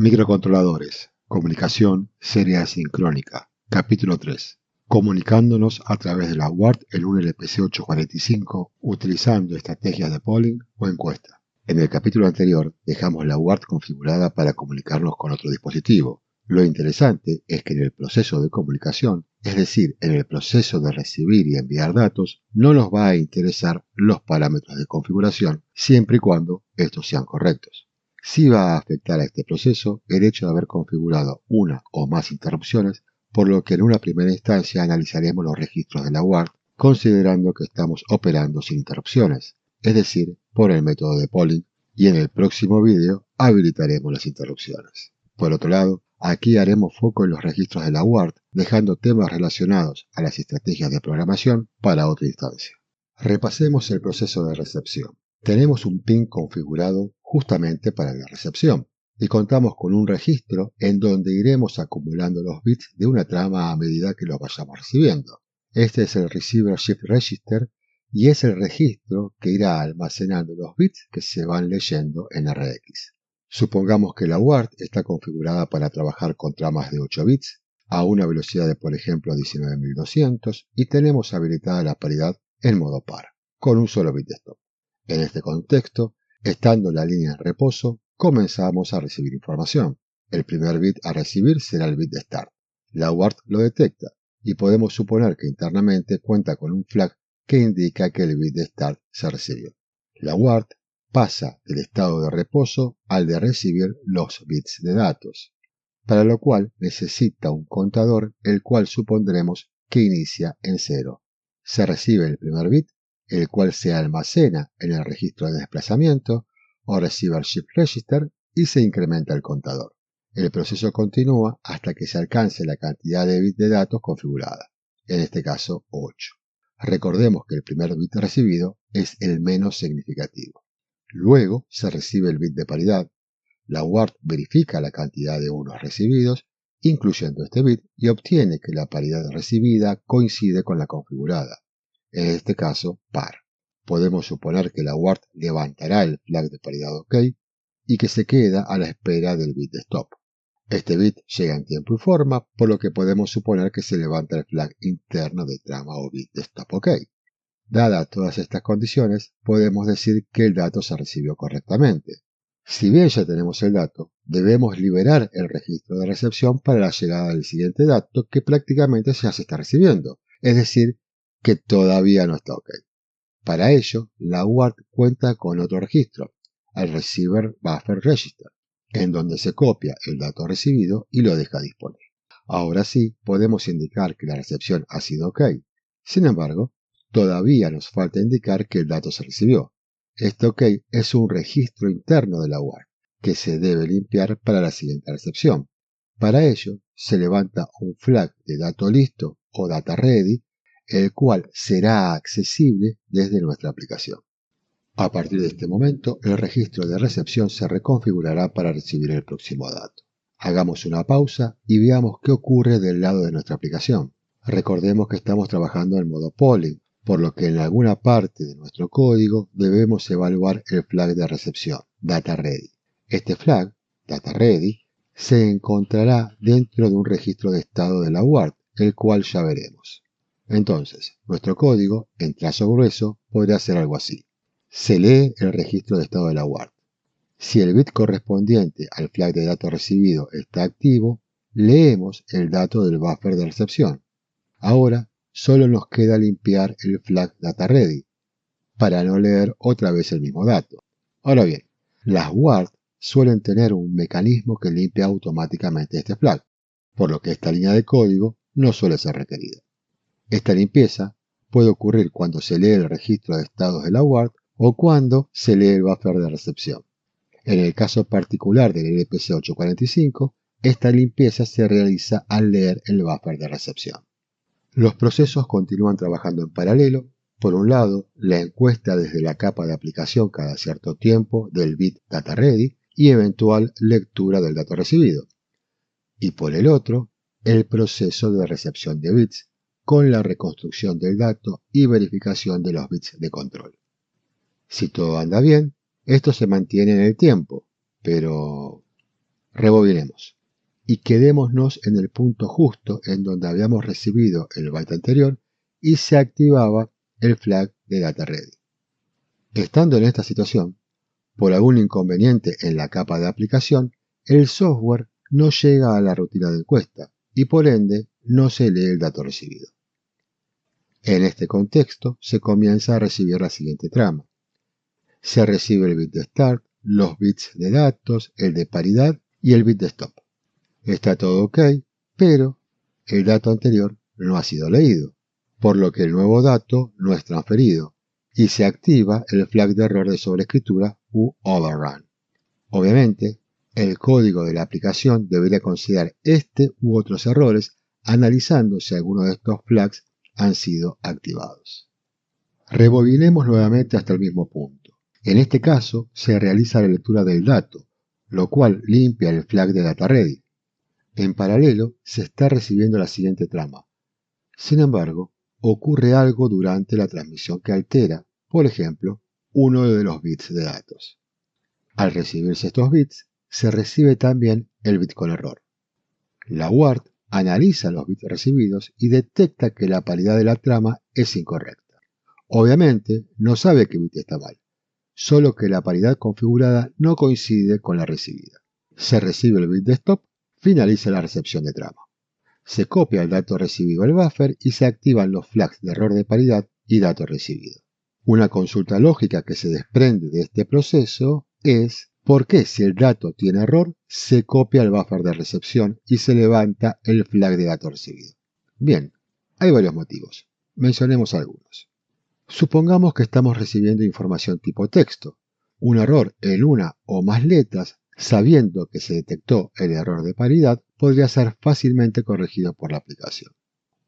Microcontroladores. Comunicación serie asincrónica. Capítulo 3. Comunicándonos a través de la UART en un LPC845 utilizando estrategias de polling o encuesta. En el capítulo anterior dejamos la UART configurada para comunicarnos con otro dispositivo. Lo interesante es que en el proceso de comunicación, es decir, en el proceso de recibir y enviar datos, no nos va a interesar los parámetros de configuración siempre y cuando estos sean correctos. Sí va a afectar a este proceso el hecho de haber configurado una o más interrupciones, por lo que en una primera instancia analizaremos los registros de la UART considerando que estamos operando sin interrupciones, es decir, por el método de polling, y en el próximo vídeo habilitaremos las interrupciones. Por otro lado, aquí haremos foco en los registros de la UART, dejando temas relacionados a las estrategias de programación para otra instancia. Repasemos el proceso de recepción. Tenemos un pin configurado justamente para la recepción y contamos con un registro en donde iremos acumulando los bits de una trama a medida que los vayamos recibiendo. Este es el Receiver Shift Register y es el registro que irá almacenando los bits que se van leyendo en RX. Supongamos que la UART está configurada para trabajar con tramas de 8 bits a una velocidad de, por ejemplo, 19.200 y tenemos habilitada la paridad en modo par, con un solo bit de stop. En este contexto, estando la línea en reposo, comenzamos a recibir información. El primer bit a recibir será el bit de start. La UART lo detecta y podemos suponer que internamente cuenta con un flag que indica que el bit de start se recibió. La UART pasa del estado de reposo al de recibir los bits de datos, para lo cual necesita un contador el cual supondremos que inicia en 0. Se recibe el primer bit, el cual se almacena en el registro de desplazamiento o Receiver Shift Register y se incrementa el contador. El proceso continúa hasta que se alcance la cantidad de bits de datos configurada, en este caso 8. Recordemos que el primer bit recibido es el menos significativo. Luego se recibe el bit de paridad. La UART verifica la cantidad de unos recibidos, incluyendo este bit, y obtiene que la paridad recibida coincide con la configurada, en este caso par. Podemos suponer que la UART levantará el flag de paridad OK y que se queda a la espera del bit de stop. Este bit llega en tiempo y forma, por lo que podemos suponer que se levanta el flag interno de trama o bit de stop OK. Dadas todas estas condiciones, podemos decir que el dato se recibió correctamente. Si bien ya tenemos el dato, debemos liberar el registro de recepción para la llegada del siguiente dato que prácticamente ya se está recibiendo, es decir, que todavía no está OK. Para ello, la UART cuenta con otro registro, el Receiver Buffer Register, en donde se copia el dato recibido y lo deja disponible. Ahora sí, podemos indicar que la recepción ha sido OK. Sin embargo, todavía nos falta indicar que el dato se recibió. Este OK es un registro interno de la UART que se debe limpiar para la siguiente recepción. Para ello, se levanta un flag de dato listo o data ready, el cual será accesible desde nuestra aplicación. A partir de este momento, el registro de recepción se reconfigurará para recibir el próximo dato. Hagamos una pausa y veamos qué ocurre del lado de nuestra aplicación. Recordemos que estamos trabajando en modo polling, por lo que en alguna parte de nuestro código debemos evaluar el flag de recepción, data ready. Este flag, data ready, se encontrará dentro de un registro de estado de la UART, el cual ya veremos. Entonces, nuestro código, en trazo grueso, podría ser algo así. Se lee el registro de estado de la UART. Si el bit correspondiente al flag de dato recibido está activo, leemos el dato del buffer de recepción. Ahora solo nos queda limpiar el flag data ready para no leer otra vez el mismo dato. Ahora bien, las UART suelen tener un mecanismo que limpia automáticamente este flag, por lo que esta línea de código no suele ser requerida. Esta limpieza puede ocurrir cuando se lee el registro de estados de la UART o cuando se lee el buffer de recepción. En el caso particular del LPC845, esta limpieza se realiza al leer el buffer de recepción. Los procesos continúan trabajando en paralelo. Por un lado, la encuesta desde la capa de aplicación cada cierto tiempo del bit data ready y eventual lectura del dato recibido. Y por el otro, el proceso de recepción de bits con la reconstrucción del dato y verificación de los bits de control. Si todo anda bien, esto se mantiene en el tiempo, pero Rebobinemos y quedémonos en el punto justo en donde habíamos recibido el byte anterior y se activaba el flag de data ready. Estando en esta situación, por algún inconveniente en la capa de aplicación, el software no llega a la rutina de encuesta y por ende no se lee el dato recibido. En este contexto se comienza a recibir la siguiente trama. Se recibe el bit de start, los bits de datos, el de paridad y el bit de stop. Está todo ok, pero el dato anterior no ha sido leído, por lo que el nuevo dato no es transferido y se activa el flag de error de sobreescritura u overrun. Obviamente, el código de la aplicación debería considerar este u otros errores analizando si alguno de estos flags han sido activados. Rebobinemos nuevamente hasta el mismo punto. En este caso, se realiza la lectura del dato, lo cual limpia el flag de data ready. En paralelo, se está recibiendo la siguiente trama. Sin embargo, ocurre algo durante la transmisión que altera, por ejemplo, uno de los bits de datos. Al recibirse estos bits, se recibe también el bit con error. La UART analiza los bits recibidos y detecta que la paridad de la trama es incorrecta. Obviamente, no sabe qué bit está mal, solo que la paridad configurada no coincide con la recibida. Se recibe el bit de stop, finaliza la recepción de trama. Se copia el dato recibido al buffer y se activan los flags de error de paridad y dato recibido. Una consulta lógica que se desprende de este proceso es ¿por qué si el dato tiene error se copia al buffer de recepción y se levanta el flag de dato recibido? Bien, hay varios motivos. Mencionemos algunos. Supongamos que estamos recibiendo información tipo texto. Un error en una o más letras, sabiendo que se detectó el error de paridad, podría ser fácilmente corregido por la aplicación.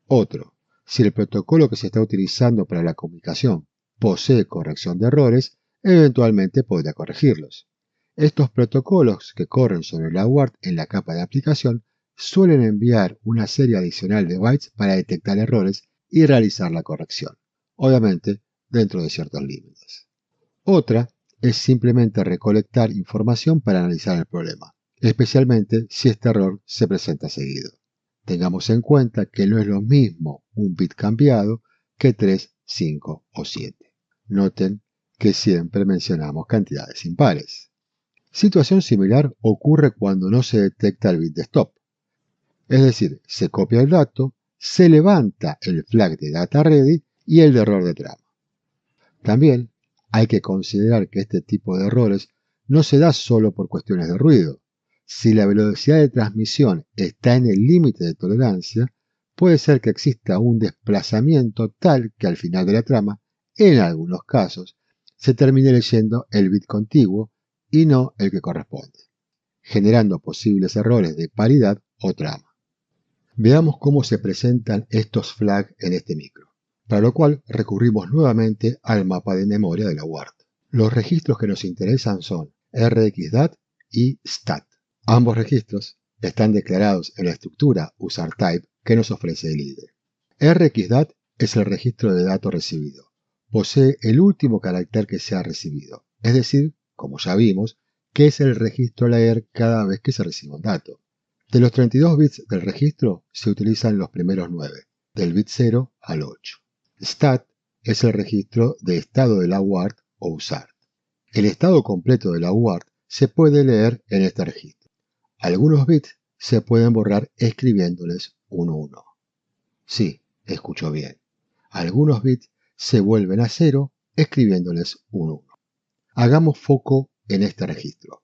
Otro, si el protocolo que se está utilizando para la comunicación posee corrección de errores, eventualmente podría corregirlos. Estos protocolos que corren sobre la UART en la capa de aplicación suelen enviar una serie adicional de bytes para detectar errores y realizar la corrección, obviamente dentro de ciertos límites. Otra es simplemente recolectar información para analizar el problema, especialmente si este error se presenta seguido. Tengamos en cuenta que no es lo mismo un bit cambiado que 3, 5 o 7. Noten que siempre mencionamos cantidades impares. Situación similar ocurre cuando no se detecta el bit de stop. Es decir, se copia el dato, se levanta el flag de data ready y el de error de trama. También hay que considerar que este tipo de errores no se da solo por cuestiones de ruido. Si la velocidad de transmisión está en el límite de tolerancia, puede ser que exista un desplazamiento tal que al final de la trama, en algunos casos, se termine leyendo el bit contiguo y no el que corresponde, generando posibles errores de paridad o trama. Veamos cómo se presentan estos flags en este micro, para lo cual recurrimos nuevamente al mapa de memoria de la UART. Los registros que nos interesan son RxDat y STAT. Ambos registros están declarados en la estructura USARType que nos ofrece el IDE. RxDat es el registro de datos recibido. Posee el último carácter que se ha recibido, es decir, como ya vimos, que es el registro a leer cada vez que se recibe un dato. De los 32 bits del registro se utilizan los primeros 9, del bit 0 al 8. STAT es el registro de estado de la UART o USART. El estado completo de la UART se puede leer en este registro. Algunos bits se pueden borrar escribiéndoles 11. Sí, escuchó bien. Algunos bits se vuelven a 0 escribiéndoles 11. Hagamos foco en este registro.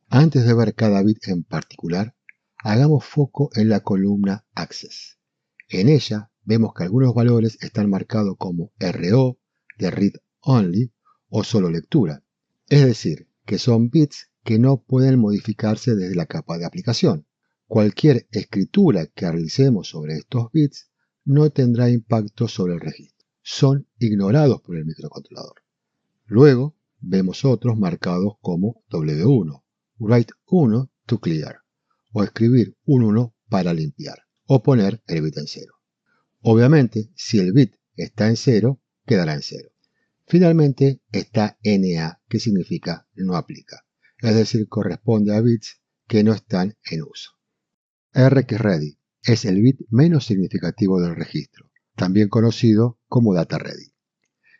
Antes de ver cada bit en particular, hagamos foco en la columna Access. En ella vemos que algunos valores están marcados como RO, de Read Only o solo lectura, es decir, que son bits que no pueden modificarse desde la capa de aplicación. Cualquier escritura que realicemos sobre estos bits no tendrá impacto sobre el registro. Son ignorados por el microcontrolador. Luego vemos otros marcados como W1, Write 1 to clear, o escribir un 1 para limpiar, o poner el bit en 0. Obviamente, si el bit está en 0, quedará en 0. Finalmente está NA, que significa no aplica, es decir, corresponde a bits que no están en uso. RxReady es el bit menos significativo del registro, también conocido como DataReady.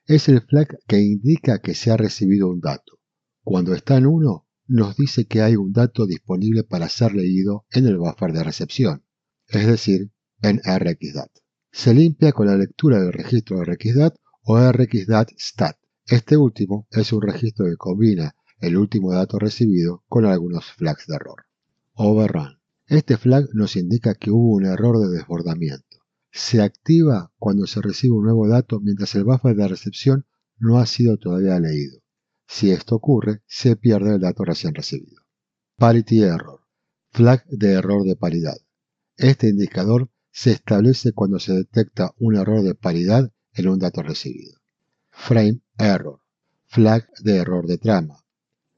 Es el flag que indica que se ha recibido un dato. Cuando está en 1, nos dice que hay un dato disponible para ser leído en el buffer de recepción, es decir, en RxDat. Se limpia con la lectura del registro de RxDat o RxDat-Stat. Este último es un registro que combina el último dato recibido con algunos flags de error. Overrun. Este flag nos indica que hubo un error de desbordamiento. Se activa cuando se recibe un nuevo dato mientras el buffer de recepción no ha sido todavía leído. Si esto ocurre, se pierde el dato recién recibido. Parity Error. Flag de error de paridad. Este indicador se establece cuando se detecta un error de paridad en un dato recibido. Frame Error. Flag de error de trama.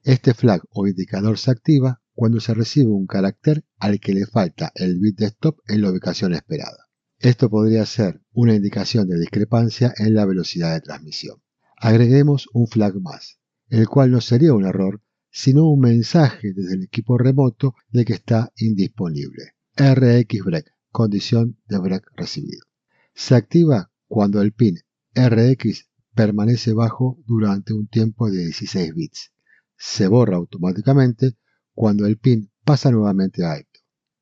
Este flag o indicador se activa cuando se recibe un carácter al que le falta el bit de stop en la ubicación esperada. Esto podría ser una indicación de discrepancia en la velocidad de transmisión. Agreguemos un flag más, el cual no sería un error, sino un mensaje desde el equipo remoto de que está indisponible. RxBreak, condición de break recibido. Se activa cuando el pin Rx permanece bajo durante un tiempo de 16 bits. Se borra automáticamente cuando el pin pasa nuevamente a alto.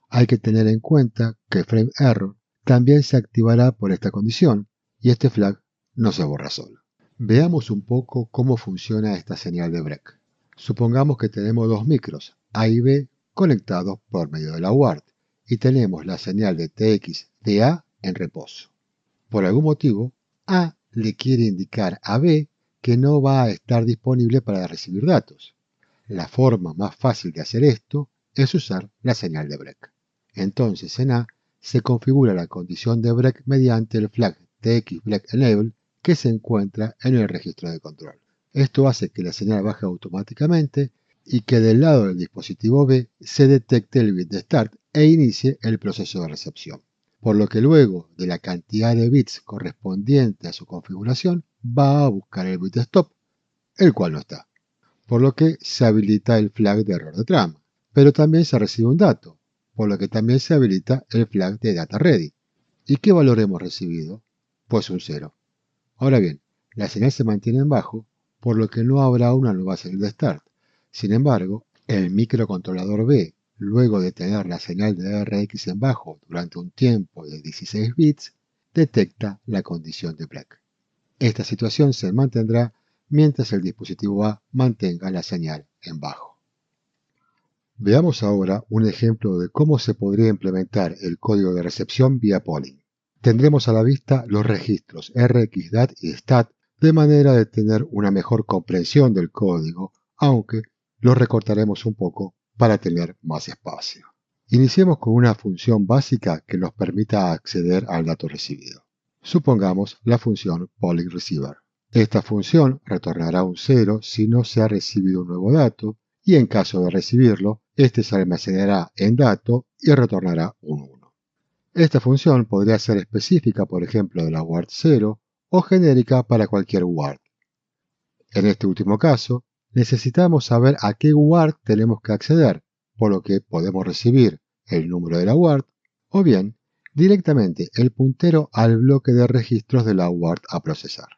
Hay que tener en cuenta que Frame Error también se activará por esta condición y este flag no se borra solo. Veamos un poco cómo funciona esta señal de break. Supongamos que tenemos dos micros, A y B, conectados por medio de la UART y tenemos la señal de TX de A en reposo. Por algún motivo, A le quiere indicar a B que no va a estar disponible para recibir datos. La forma más fácil de hacer esto es usar la señal de break. Entonces en A se configura la condición de break mediante el flag TXBreakEnable que se encuentra en el registro de control. Esto hace que la señal baje automáticamente y que del lado del dispositivo B se detecte el bit de start e inicie el proceso de recepción. Por lo que luego de la cantidad de bits correspondiente a su configuración va a buscar el bit de stop, el cual no está. Por lo que se habilita el flag de error de trama. Pero también se recibe un dato, por lo que también se habilita el flag de DataReady. ¿Y qué valor hemos recibido? Pues un 0. Ahora bien, la señal se mantiene en bajo, por lo que no habrá una nueva señal de start. Sin embargo, el microcontrolador B, luego de tener la señal de RX en bajo durante un tiempo de 16 bits, detecta la condición de break. Esta situación se mantendrá mientras el dispositivo A mantenga la señal en bajo. Veamos ahora un ejemplo de cómo se podría implementar el código de recepción vía polling. Tendremos a la vista los registros RxDat y Stat de manera de tener una mejor comprensión del código, aunque lo recortaremos un poco para tener más espacio. Iniciemos con una función básica que nos permita acceder al dato recibido. Supongamos la función pollingReceiver. Esta función retornará un 0 si no se ha recibido un nuevo dato y en caso de recibirlo, este se almacenará en dato y retornará un 1. Esta función podría ser específica, por ejemplo, de la UART 0 o genérica para cualquier UART. En este último caso, necesitamos saber a qué UART tenemos que acceder, por lo que podemos recibir el número de la UART o bien directamente el puntero al bloque de registros de la UART a procesar.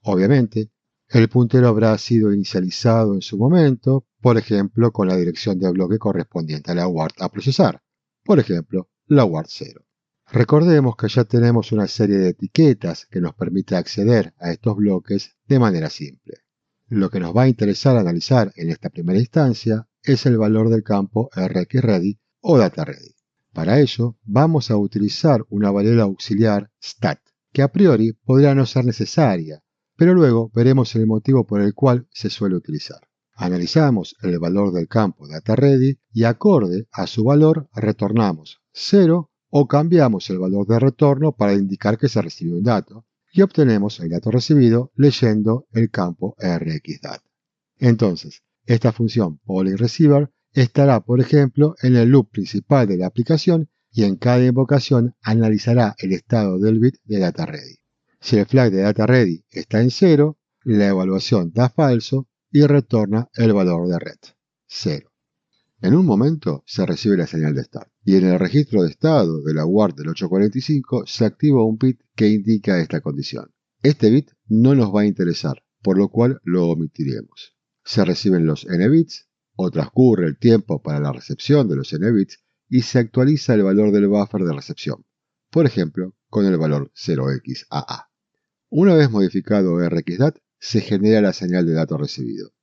Obviamente, el puntero habrá sido inicializado en su momento, por ejemplo, con la dirección de bloque correspondiente a la UART a procesar, por ejemplo, la UART 0. Recordemos que ya tenemos una serie de etiquetas que nos permite acceder a estos bloques de manera simple. Lo que nos va a interesar analizar en esta primera instancia es el valor del campo RxReady o DataReady. Para ello, vamos a utilizar una variable auxiliar stat, que a priori podría no ser necesaria, pero luego veremos el motivo por el cual se suele utilizar. Analizamos el valor del campo DataReady y acorde a su valor retornamos 0 o cambiamos el valor de retorno para indicar que se recibió un dato y obtenemos el dato recibido leyendo el campo RxDat. Entonces, esta función pollingReceiver estará, por ejemplo, en el loop principal de la aplicación y en cada invocación analizará el estado del bit de DataReady. Si el flag de DataReady está en 0, la evaluación da falso y retorna el valor de red, 0. En un momento se recibe la señal de start y en el registro de estado de la UART del 845 se activa un bit que indica esta condición. Este bit no nos va a interesar, por lo cual lo omitiremos. Se reciben los n bits, o transcurre el tiempo para la recepción de los n bits y se actualiza el valor del buffer de recepción, por ejemplo, con el valor 0xAA. Una vez modificado RxDat, se genera la señal de dato recibido.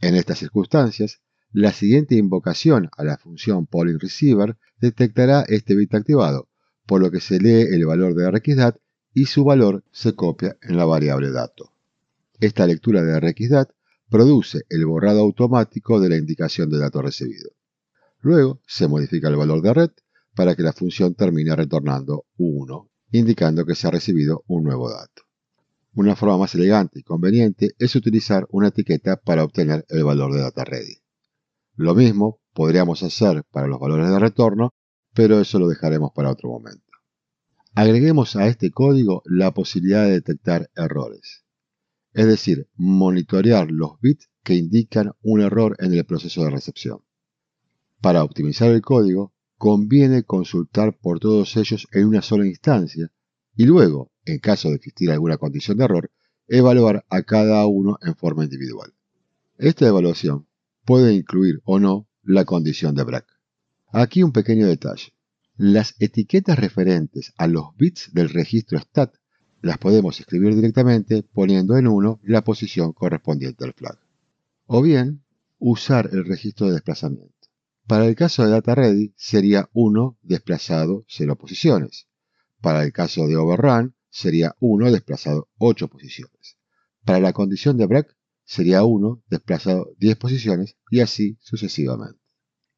En estas circunstancias, la siguiente invocación a la función PollingReceiver detectará este bit activado, por lo que se lee el valor de RxDat y su valor se copia en la variable dato. Esta lectura de RxDat produce el borrado automático de la indicación de dato recibido. Luego se modifica el valor de ret para que la función termine retornando 1, indicando que se ha recibido un nuevo dato. Una forma más elegante y conveniente es utilizar una etiqueta para obtener el valor de data_ready. Lo mismo podríamos hacer para los valores de retorno, pero eso lo dejaremos para otro momento. Agreguemos a este código la posibilidad de detectar errores, es decir, monitorear los bits que indican un error en el proceso de recepción. Para optimizar el código, conviene consultar por todos ellos en una sola instancia y luego, en caso de existir alguna condición de error, evaluar a cada uno en forma individual. Esta evaluación puede incluir o no la condición de break. Aquí un pequeño detalle. Las etiquetas referentes a los bits del registro stat las podemos escribir directamente poniendo en 1 la posición correspondiente al flag. O bien, usar el registro de desplazamiento. Para el caso de data_ready sería 1 desplazado 0 posiciones. Para el caso de overrun sería 1 desplazado 8 posiciones. Para la condición de break sería 1 desplazado 10 posiciones y así sucesivamente.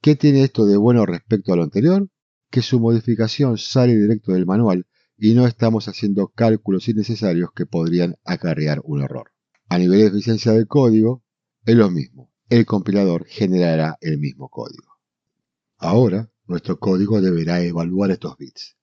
¿Qué tiene esto de bueno respecto a lo anterior? Que su modificación sale directo del manual y no estamos haciendo cálculos innecesarios que podrían acarrear un error. A nivel de eficiencia del código, es lo mismo. El compilador generará el mismo código. Ahora, nuestro código deberá evaluar estos bits.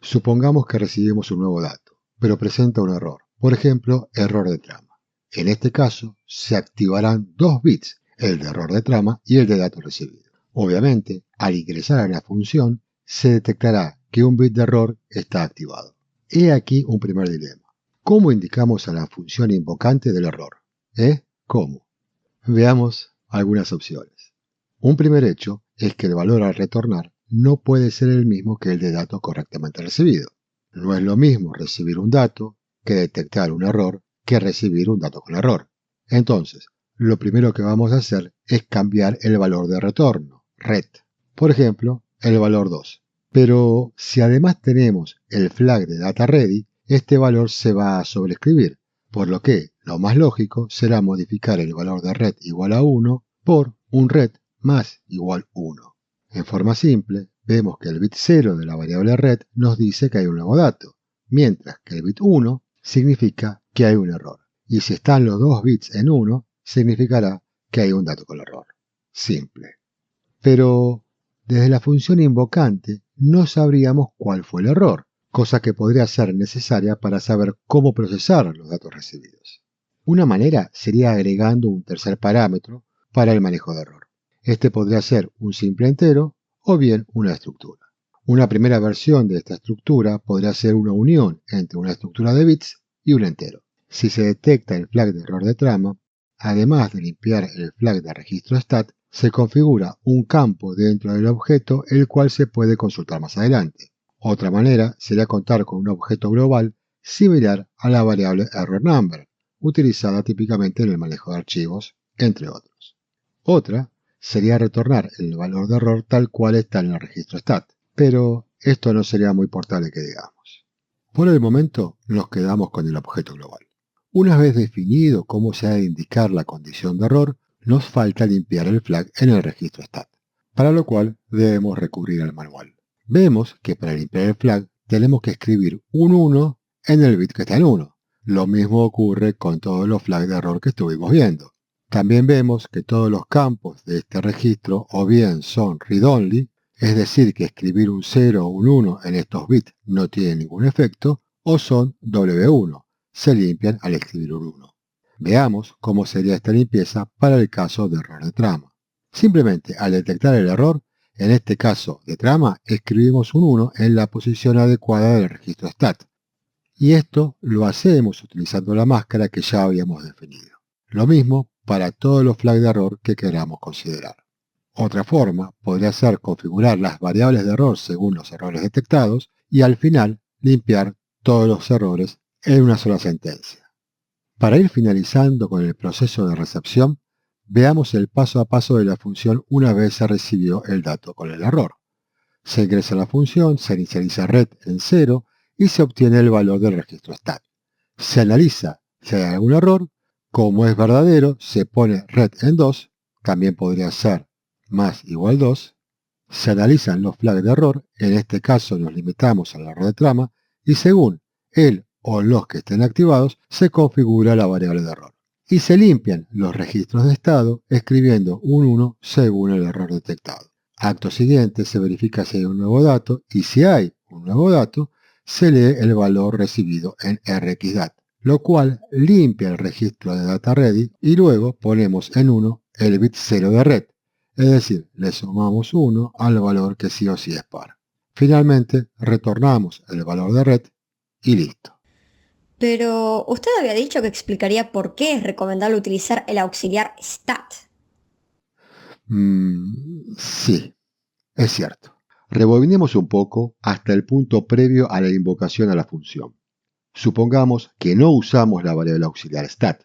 Supongamos que recibimos un nuevo dato, pero presenta un error, por ejemplo, error de trama. En este caso, se activarán dos bits, el de error de trama y el de dato recibido. Obviamente, al ingresar a la función, se detectará que un bit de error está activado. He aquí un primer dilema. ¿Cómo indicamos a la función invocante del error? ¿Cómo? Veamos algunas opciones. Un primer hecho es que el valor a retornar no puede ser el mismo que el de dato correctamente recibido. No es lo mismo recibir un dato que detectar un error que recibir un dato con error. Entonces, lo primero que vamos a hacer es cambiar el valor de retorno, ret. Por ejemplo, el valor 2. Pero si además tenemos el flag de data_ready, este valor se va a sobreescribir, por lo que lo más lógico será modificar el valor de ret igual a 1 por un ret más igual 1. En forma simple, vemos que el bit 0 de la variable ret nos dice que hay un nuevo dato, mientras que el bit 1 significa que hay un error. Y si están los dos bits en 1, significará que hay un dato con error. Simple. Pero desde la función invocante no sabríamos cuál fue el error, cosa que podría ser necesaria para saber cómo procesar los datos recibidos. Una manera sería agregando un tercer parámetro para el manejo de error. Este podría ser un simple entero o bien una estructura. Una primera versión de esta estructura podría ser una unión entre una estructura de bits y un entero. Si se detecta el flag de error de trama, además de limpiar el flag de registro stat, se configura un campo dentro del objeto el cual se puede consultar más adelante. Otra manera sería contar con un objeto global similar a la variable error number, utilizada típicamente en el manejo de archivos, entre otros. Otra sería retornar el valor de error tal cual está en el registro stat, pero esto no sería muy portable que digamos. Por el momento nos quedamos con el objeto global. Una vez definido cómo se ha de indicar la condición de error, nos falta limpiar el flag en el registro stat, para lo cual debemos recurrir al manual. Vemos que para limpiar el flag tenemos que escribir un 1 en el bit que está en 1. Lo mismo ocurre con todos los flags de error que estuvimos viendo. También vemos que todos los campos de este registro o bien son read-only, es decir que escribir un 0 o un 1 en estos bits no tiene ningún efecto, o son W1, se limpian al escribir un 1. Veamos cómo sería esta limpieza para el caso de error de trama. Simplemente al detectar el error, en este caso de trama, escribimos un 1 en la posición adecuada del registro stat. Y esto lo hacemos utilizando la máscara que ya habíamos definido. Lo mismo para todos los flags de error que queramos considerar. Otra forma podría ser configurar las variables de error según los errores detectados y al final limpiar todos los errores en una sola sentencia. Para ir finalizando con el proceso de recepción, veamos el paso a paso de la función una vez se recibió el dato con el error. Se ingresa la función, se inicializa red en 0 y se obtiene el valor del registro stat. Se analiza si hay algún error, como es verdadero, se pone red en 2, también podría ser más igual 2. Se analizan los flags de error, en este caso nos limitamos al error de trama, y según el o los que estén activados, se configura la variable de error. Y se limpian los registros de estado escribiendo un 1 según el error detectado. Acto siguiente se verifica si hay un nuevo dato y si hay un nuevo dato, se lee el valor recibido en RxDat, lo cual limpia el registro de data ready y luego ponemos en 1 el bit 0 de red, es decir, le sumamos 1 al valor que sí o sí es par. Finalmente, retornamos el valor de red y listo. Pero usted había dicho que explicaría por qué es recomendable utilizar el auxiliar stat. Sí, es cierto. Rebobinemos un poco hasta el punto previo a la invocación a la función. Supongamos que no usamos la variable auxiliar stat,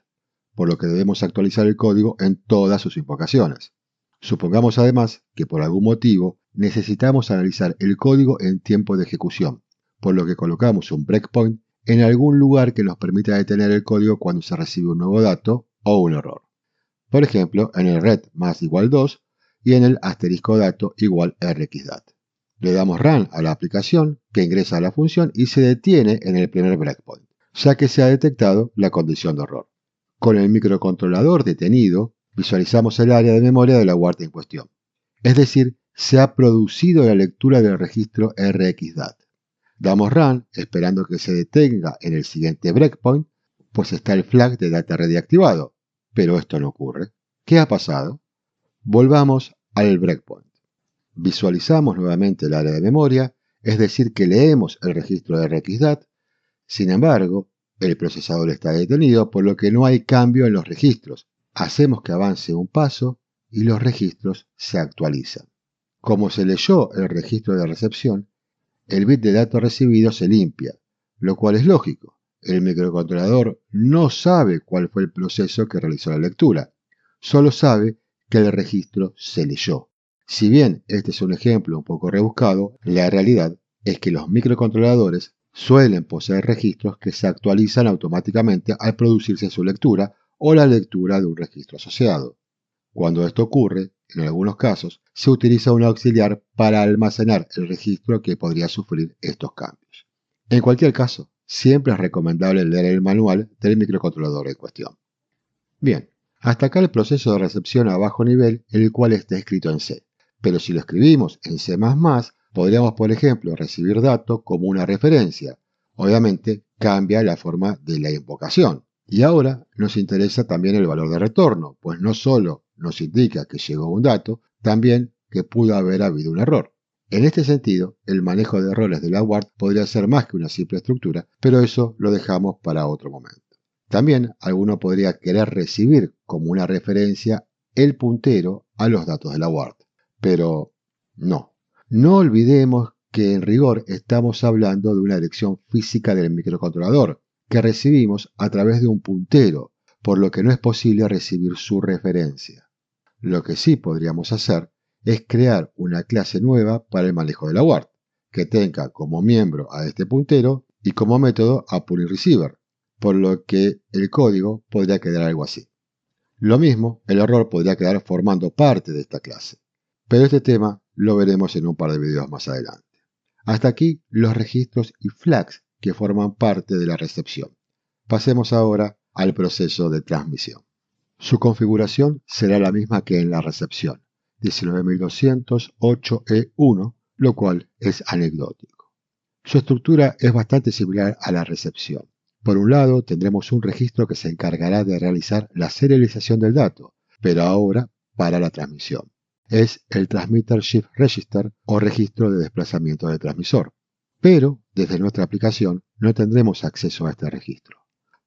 por lo que debemos actualizar el código en todas sus invocaciones. Supongamos además que por algún motivo necesitamos analizar el código en tiempo de ejecución, por lo que colocamos un breakpoint en algún lugar que nos permita detener el código cuando se recibe un nuevo dato o un error. Por ejemplo, en el red más igual 2 y en el asterisco dato igual rxdat. Le damos run a la aplicación que ingresa a la función y se detiene en el primer breakpoint, ya que se ha detectado la condición de error. Con el microcontrolador detenido, visualizamos el área de memoria de la UART en cuestión. Es decir, se ha producido la lectura del registro rxdat. Damos run esperando que se detenga en el siguiente breakpoint, pues está el flag de data ready activado, pero esto no ocurre. ¿Qué ha pasado? Volvamos al breakpoint. Visualizamos nuevamente el área de memoria, es decir, que leemos el registro de rxdat. Sin embargo, el procesador está detenido, por lo que no hay cambio en los registros. Hacemos que avance un paso y los registros se actualizan. Como se leyó el registro de recepción, el bit de dato recibido se limpia, lo cual es lógico. El microcontrolador no sabe cuál fue el proceso que realizó la lectura, solo sabe que el registro se leyó. Si bien este es un ejemplo un poco rebuscado, la realidad es que los microcontroladores suelen poseer registros que se actualizan automáticamente al producirse su lectura o la lectura de un registro asociado. Cuando esto ocurre, en algunos casos, se utiliza un auxiliar para almacenar el registro que podría sufrir estos cambios. En cualquier caso, siempre es recomendable leer el manual del microcontrolador en cuestión. Bien, hasta acá el proceso de recepción a bajo nivel, el cual está escrito en C. Pero si lo escribimos en C++, podríamos, por ejemplo, recibir datos como una referencia. Obviamente, cambia la forma de la invocación. Y ahora nos interesa también el valor de retorno, pues no solo nos indica que llegó un dato, también que pudo haber habido un error. En este sentido, el manejo de errores de la UART podría ser más que una simple estructura, pero eso lo dejamos para otro momento. También alguno podría querer recibir como una referencia el puntero a los datos de la UART, pero no. No olvidemos que en rigor estamos hablando de una dirección física del microcontrolador que recibimos a través de un puntero, por lo que no es posible recibir su referencia. Lo que sí podríamos hacer es crear una clase nueva para el manejo de la UART, que tenga como miembro a este puntero y como método a PullReceiver, por lo que el código podría quedar algo así. Lo mismo, el error podría quedar formando parte de esta clase, pero este tema lo veremos en un par de videos más adelante. Hasta aquí los registros y flags que forman parte de la recepción. Pasemos ahora al proceso de transmisión. Su configuración será la misma que en la recepción, 19200.8E1, lo cual es anecdótico. Su estructura es bastante similar a la recepción. Por un lado, tendremos un registro que se encargará de realizar la serialización del dato, pero ahora para la transmisión. es el Transmitter Shift Register o registro de desplazamiento del transmisor. Pero desde nuestra aplicación no tendremos acceso a este registro.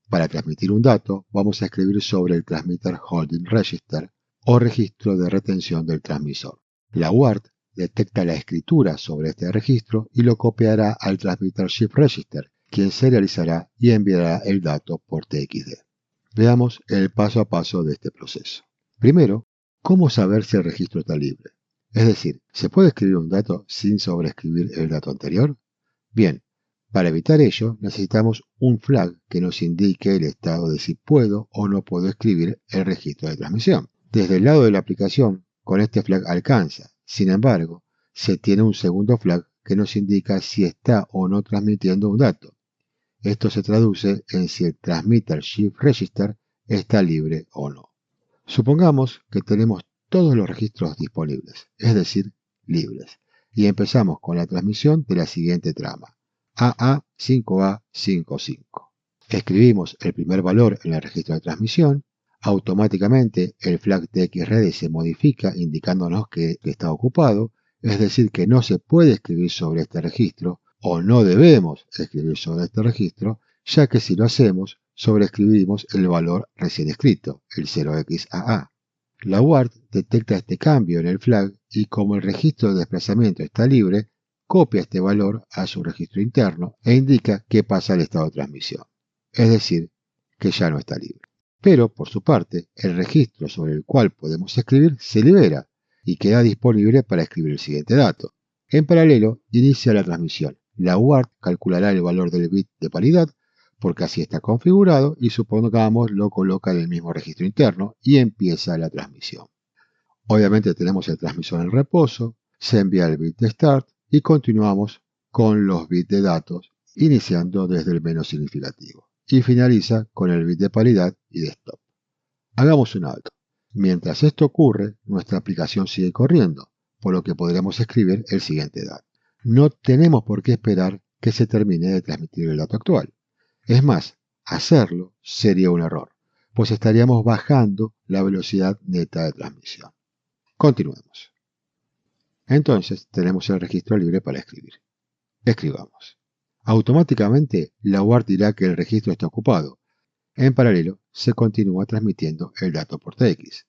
Para transmitir un dato, vamos a escribir sobre el Transmitter Holding Register o registro de retención del transmisor. La UART detecta la escritura sobre este registro y lo copiará al Transmitter Shift Register, quien serializará y enviará el dato por TXD. Veamos el paso a paso de este proceso. Primero, ¿cómo saber si el registro está libre? Es decir, ¿se puede escribir un dato sin sobreescribir el dato anterior? Bien, para evitar ello necesitamos un flag que nos indique el estado de si puedo o no puedo escribir el registro de transmisión. Desde el lado de la aplicación, con este flag alcanza. Sin embargo, se tiene un segundo flag que nos indica si está o no transmitiendo un dato. Esto se traduce en si el Transmitter Shift Register está libre o no. Supongamos que tenemos todos los registros disponibles, es decir, libres, y empezamos con la transmisión de la siguiente trama: AA5A55. Escribimos el primer valor en el registro de transmisión. Automáticamente el flag TXReady se modifica indicándonos que está ocupado, es decir, que no se puede escribir sobre este registro o no debemos escribir sobre este registro, ya que si lo hacemos, sobreescribimos el valor recién escrito, el 0xAA. La UART detecta este cambio en el flag y como el registro de desplazamiento está libre, copia este valor a su registro interno e indica que pasa al estado de transmisión, es decir, que ya no está libre. Pero, por su parte, el registro sobre el cual podemos escribir se libera y queda disponible para escribir el siguiente dato. En paralelo, inicia la transmisión. La UART calculará el valor del bit de paridad, porque así está configurado, y supongamos lo coloca en el mismo registro interno y empieza la transmisión. Obviamente tenemos el transmisor en reposo, se envía el bit de start y continuamos con los bits de datos, iniciando desde el menos significativo, y finaliza con el bit de paridad y de stop. Hagamos un alto. Mientras esto ocurre, nuestra aplicación sigue corriendo, por lo que podremos escribir el siguiente dato. No tenemos por qué esperar que se termine de transmitir el dato actual. Es más, hacerlo sería un error, pues estaríamos bajando la velocidad neta de transmisión. Continuemos. Entonces tenemos el registro libre para escribir. Escribamos. Automáticamente la UART dirá que el registro está ocupado. En paralelo se continúa transmitiendo el dato por TX.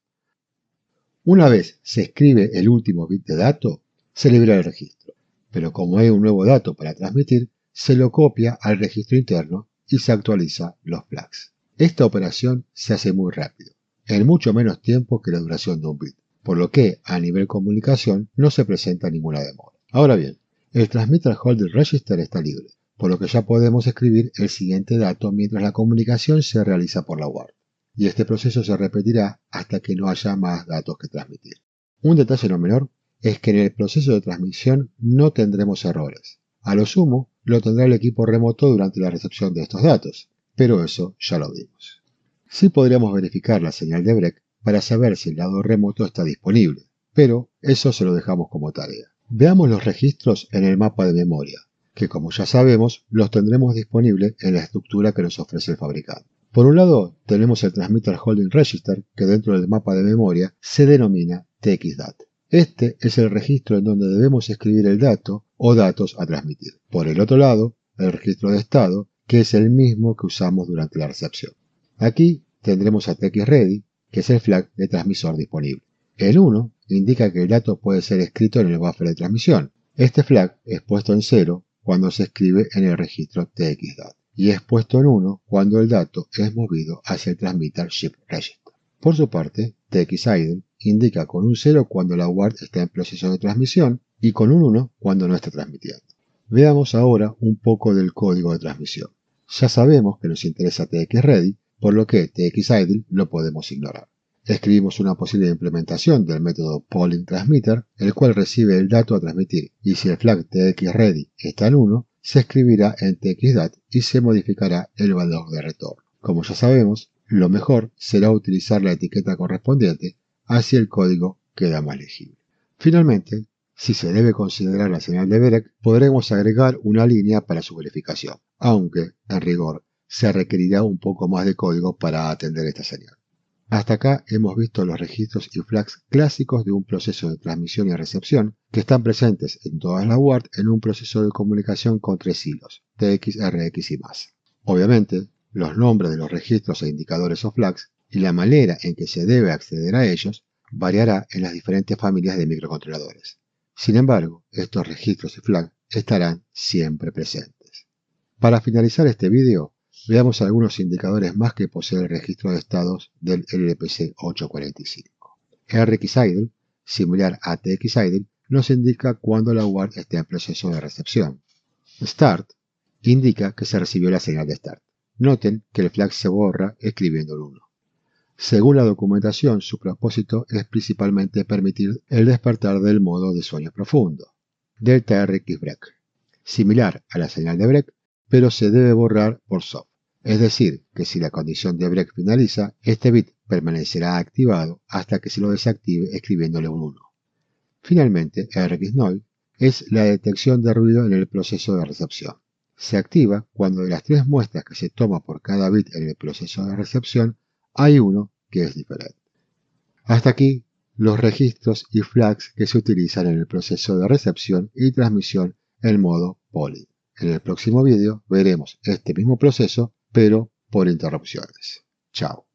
Una vez se escribe el último bit de dato, se libera el registro, pero como hay un nuevo dato para transmitir, se lo copia al registro interno y se actualiza los flags. Esta operación se hace muy rápido, en mucho menos tiempo que la duración de un bit, por lo que a nivel comunicación no se presenta ninguna demora. Ahora bien, el Transmitter Holding Register está libre, por lo que ya podemos escribir el siguiente dato mientras la comunicación se realiza por la UART, y este proceso se repetirá hasta que no haya más datos que transmitir. Un detalle no menor es que en el proceso de transmisión no tendremos errores. A lo sumo, lo tendrá el equipo remoto durante la recepción de estos datos, pero eso ya lo vimos. Sí podríamos verificar la señal de break para saber si el lado remoto está disponible, pero eso se lo dejamos como tarea. Veamos los registros en el mapa de memoria, que como ya sabemos, los tendremos disponibles en la estructura que nos ofrece el fabricante. Por un lado, tenemos el Transmitter Holding Register, que dentro del mapa de memoria se denomina TXDAT. Este es el registro en donde debemos escribir el dato o datos a transmitir. Por el otro lado, el registro de estado, que es el mismo que usamos durante la recepción. Aquí tendremos a TXReady, que es el flag de transmisor disponible. El 1 indica que el dato puede ser escrito en el buffer de transmisión. Este flag es puesto en 0 cuando se escribe en el registro TXDAT y es puesto en 1 cuando el dato es movido hacia el Transmitter Shift Register. Por su parte, TXIDLE indica con un 0 cuando la UART está en proceso de transmisión y con un 1 cuando no está transmitiendo. Veamos ahora un poco del código de transmisión. Ya sabemos que nos interesa TXReady, por lo que TXIDLE lo podemos ignorar. Escribimos una posible implementación del método PollingTransmitter, el cual recibe el dato a transmitir, y si el flag TXReady está en 1, se escribirá en TXDAT y se modificará el valor de retorno. Como ya sabemos, lo mejor será utilizar la etiqueta correspondiente, así el código queda más legible. Finalmente, si se debe considerar la señal de break, podremos agregar una línea para su verificación, aunque, en rigor, se requerirá un poco más de código para atender esta señal. Hasta acá hemos visto los registros y flags clásicos de un proceso de transmisión y recepción que están presentes en todas las UART en un proceso de comunicación con 3 hilos, TX, RX y más. Obviamente, los nombres de los registros e indicadores o flags y la manera en que se debe acceder a ellos variará en las diferentes familias de microcontroladores. Sin embargo, estos registros y flags estarán siempre presentes. Para finalizar este vídeo, veamos algunos indicadores más que posee el registro de estados del LLPC 845. RxIdle, similar a TXIdle, nos indica cuando la UART está en proceso de recepción. Start indica que se recibió la señal de start. Noten que el flag se borra escribiendo el 1. Según la documentación, su propósito es principalmente permitir el despertar del modo de sueño profundo, Delta RX Break, similar a la señal de break, pero se debe borrar por soft. Es decir, que si la condición de break finaliza, este bit permanecerá activado hasta que se lo desactive escribiéndole un 1. Finalmente, RxNoise es la detección de ruido en el proceso de recepción. Se activa cuando de las 3 muestras que se toma por cada bit en el proceso de recepción, hay uno que es diferente. Hasta aquí los registros y flags que se utilizan en el proceso de recepción y transmisión en modo polling. En el próximo vídeo veremos este mismo proceso, pero por interrupciones. Chao.